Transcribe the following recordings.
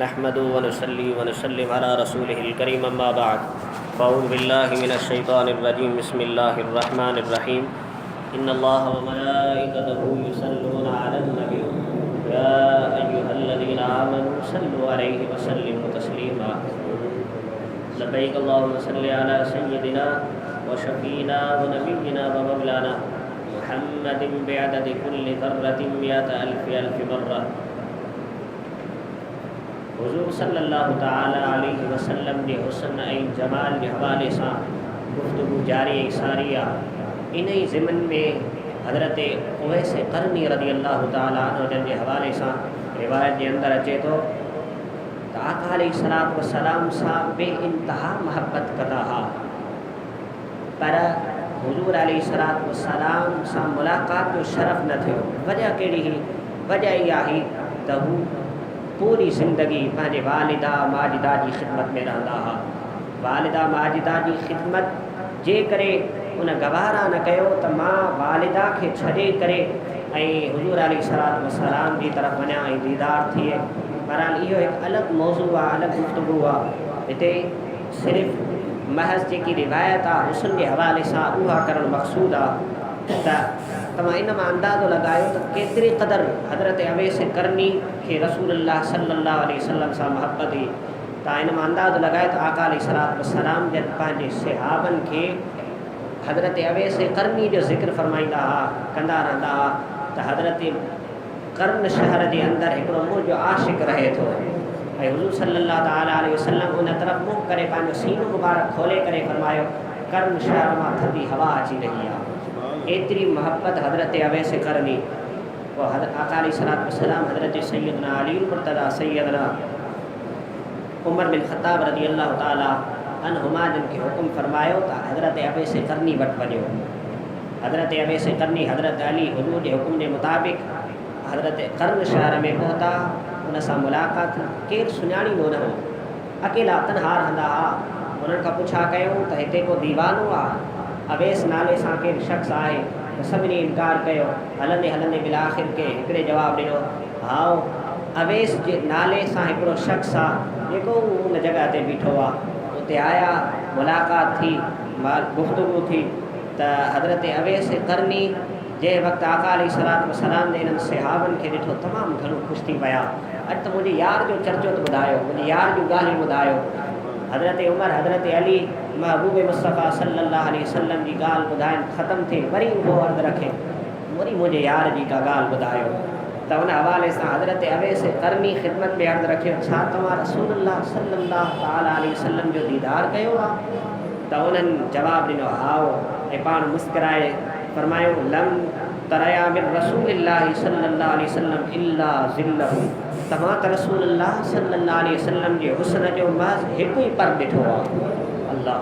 नहमदु व नुसल्ली व नुसल्लिम अला रसूलिहिल करीम अम्मा बाद फ़अऊज़ु बिल्लाहि मिनश शैतानिर रजीम बिस्मिल्लाहिर रहमानिर रहीम इन्नल्लाह व मलाइकतहु युसल्लूना अलन नबी या अय्युहल्लज़ीना आमनू सल्लु अलैहि व सल्लिमू तस्लीमा लब्बैक अल्लाहुम्मा सल्लि अला सय्यिदिना व शफ़ीना व नबिय्यिना व मौलाना मुहम्मदिन बिअददि कुल्लि ज़र्रतिन मिअत अल्फ़ि मर्रा। हुज़ूर सल्लल्लाहु तआला अलैहि वसल्लम जे हुस्न ऐं जमाल जे हवाले सां गुफ्तगू जारी ऐं सारिया इन ई ज़िमन में हज़रत उवैस क़रनी रज़ियल्लाहु तआला अन्हु जे हवाले सां रिवायत जे अंदरि अचे थो त आका अलैहिस्सलातु वस्सलाम सां बेइंतहा महबत कंदा हुआ, पर हुज़ूर अलैहिस्सलातु वस्सलाम सां मुलाक़ात जो शरफ़ न थियो। वजह कहिड़ी हुई? वजह इहा हुई त हू पूरी ज़िंदगी पंहिंजे वालिदा माजिदा जी ख़िदमत में रहंदा हुआ। वालिदा माजिदा जी ख़िदमत जे करे उन गवारा न कयो त मां वालिदा खे छॾे करे ऐं हुज़ूर अलैहिस्सलातु वस्सलाम जी तरफ़ वञा ऐं दीदार थिए। बहरहाल इहो हिकु अलॻि मौज़ू आहे, अलॻि गुफ़्तगू आहे। हिते सिर्फ़ु महज़ जेकी रिवायत आहे हुस्न जे हवाले सां उहा करणु मक़सूद आहे त तव्हां इन मां अंदाज़ो लॻायो त केतिरे क़दुरु हज़रत अवैस क़रनी खे रसूलुल्लाह सल्लल्लाहु अलैहि वसल्लम सां महबत हुई। तव्हां इन मां अंदाज़ो लॻायो त आका अलैहिस्सलातु वस्सलाम जन पंहिंजे सहाबनि खे हज़रत अवैस क़रनी जो ज़िक्र फ़रमाईंदा हुआ, कंदा रहंदा हुआ त हज़रत कर्न शहर जे अंदरि हिकिड़ो मुंहिंजो आशिक़ रहे थो ऐं हुज़ूर सल्लल्लाहु तआला अलैहि वसल्लम उन तरफ़ मुंहुं करे पंहिंजो सीनो मुबारक खोले करे फ़रमायो कर्न शहर मां थधी हवा अची रही आहे। एतिरी मोहब्बत हज़रत अवैस क़रनी पोइ आका अलैहिस्सलातु वस्सलाम हज़रत सैयदना अली मुर्तज़ा सैयदना उमर बिन ख़त्ताब रज़ियल्लाहु तआला अन्हुमा जिन खे हुकुम फ़रमायो त हज़रत अवैस क़रनी वटि वञो। हज़रत अवैस क़रनी हज़रत अली हुज़ूर जे हुकुम जे मुताबिक़ हज़रत कर्न शहर में पहुता। उन सां मुलाक़ात केरु सुञाणींदो न हो, अकेला तनहा रहंदा हुआ। उन्हनि खां पुछा कयूं त हिते को दीवानो आहे, अवैस नाले सां केरु शख़्स आहे? त सभिनी इनकार कयो। हलंदे हलंदे बिलाख़िर के हिकिड़े जवाबु ॾिनो, हाओ अवैस जे नाले सां हिकिड़ो शख़्स आहे जेको उन जॻह ते बीठो आहे। उते आया, मुलाक़ात थी, गुफ़्तगू थी त हज़रत अवैस क़रनी जंहिं वक़्तु आका अलैहिस्सलातु वस्सलाम ने इन्हनि सहाबनि खे ॾिठो तमामु घणो ख़ुशि थी पिया। अॼु त मुंहिंजे यार जो चर्चो त ॿुधायो, मुंहिंजे यार जूं ॻाल्हियूं ॿुधायो। हज़रत उमर हज़रत अली महबूब मुस्तफ़ा सल्लल्लाहु अलैहि वसल्लम जी ॻाल्हि ॿुधाइनि ख़तमु थिए, वरी उहो अर्ज़ु रखे वरी मुंहिंजे यार जी का ॻाल्हि ॿुधायो। त उन हवाले सां हज़रत अवैस क़रनी ख़िदमत में अर्ज़ु रखियो, छा तव्हां रसूलुल्लाह सल्लल्लाहु तआला अलैहि वसल्लम जो दीदार कयो आहे? त उन्हनि जवाबु ॾिनो, हाओ, ऐं पाण मुस्कुराए फ़रमायो, लम तरया मिन रसूलिल्लाहि सल्लल्लाहु अलैहि वसल्लम इल्ला ज़िल्लहु। तव्हां त रसूलुल्लाह सल्लल्लाहु अलैहि वसल्लम जे हुस्न जो महज़ हिकु ई पर ॾिठो आहे। अल्लाह,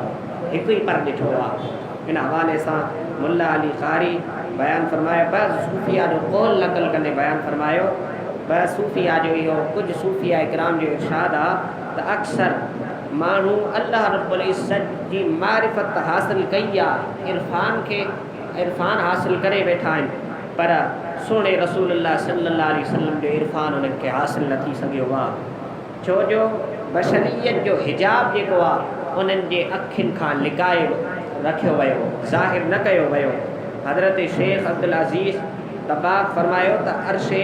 हिकु ई पर ॾिठो आहे। इन हवाले सां मुल्ला अली क़ारी बयानु फ़रमायो, बसि सूफ़िया जो क़ौल नक़ल कंदे बयानु फ़रमायो, बसि सूफ़िया जो इहो कुझु सूफ़िया इकराम जो इरशाद आहे त अक्सर माण्हू अल्लाह रब्बुल इज़्ज़त जी मारिफ़त हासिलु कई आहे, इरफ़ान हासिलु करे वेठा आहिनि, पर सुहिणे रसूलुल्लाह सल्लल्लाहु अलैहि वसल्लम जो इरफ़ान उन्हनि खे हासिलु न थी सघियो आहे। छो जो बशरियत जो हिजाब जेको आहे उन्हनि जे अखियुनि खां लिकाए रखियो वियो, ज़ाहिर न कयो वियो। हज़रत शेख अब्दुल अज़ीज़ तबाक़ फ़रमायो त अर्शे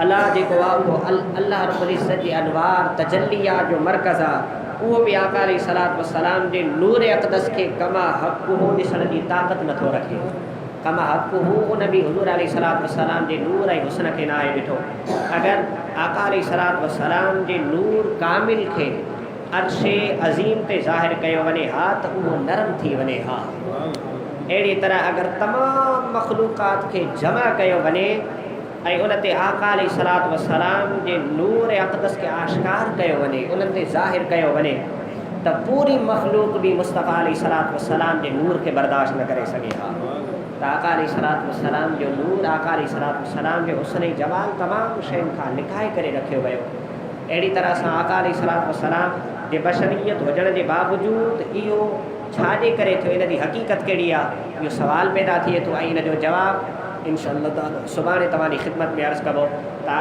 अला जेको आहे उहो अल्लाह रब्बुल इज़्ज़त जी अनवार तजल्लिया जो मर्कज़ आहे। उहो बि आका अलैहिस्सलातु वस्सलाम जे नूर अक़दस खे कमा हक़ुहु ॾिसण जी ताक़त नथो रखे। कमा हक़ुहु उन बि हुज़ूर अलैहिस्सलातु वस्सलाम जे नूर ऐं हुस्न खे न आहे ॾिठो। अगरि आका अलैहिस्सलातु वस्सलाम जे नूर कामिल खे अर्शे अज़ीम ते ज़ाहिर कयो वञे हा त उहो नरम थी वञे हा। अहिड़ी तरह अगरि तमामु मख़लूक़ात खे जमा कयो वञे ऐं उन ते आका अलैहिस्सलातु वस्सलाम जे नूर अक़दस खे आश्कार कयो वञे, उन्हनि ते ज़ाहिर कयो वञे त पूरी मख़लूक़ बि मुस्तफ़ा अलैहिस्सलातु वस्सलाम जे नूर खे बर्दाश्त न करे सघे हा। त आका अलैहिस्सलातु वस्सलाम जो नूर, आका अलैहिस्सलातु वस्सलाम जो हुस्न ऐं जमाल तमामु शयुनि खां लिकाए करे रखियो वियो। अहिड़ी तरह सां आका अलैहिस्सलातु वस्सलाम जे बशरियत हुजण जे बावजूदि इहो छाजे करे थियो, इन जी हक़ीक़त कहिड़ी आहे, इहो सवाल पैदा थिए थो। ऐं इन जो जवाबु इंशाअल्लाह ताला सुभाणे तव्हांजी ख़िदमत में अर्ज़ कबो ता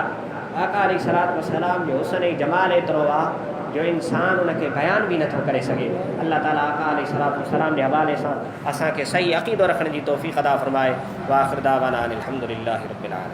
आका अलैहिस्सलातु वस्सलाम जो हुस्न ऐं जमाल एतिरो आहे जो इंसान उनखे बयान भी नथो करे सघे। अल्लाह ताला आका अलैहिस्सलातु वस्सलाम जे हवाले सां असांखे सही अक़ीदो रखण जी तौफ़ीक़ अता फ़रमाए। व आख़िर दावाना अनिल हम्दुलिल्लाहि रब्बिल आलमीन।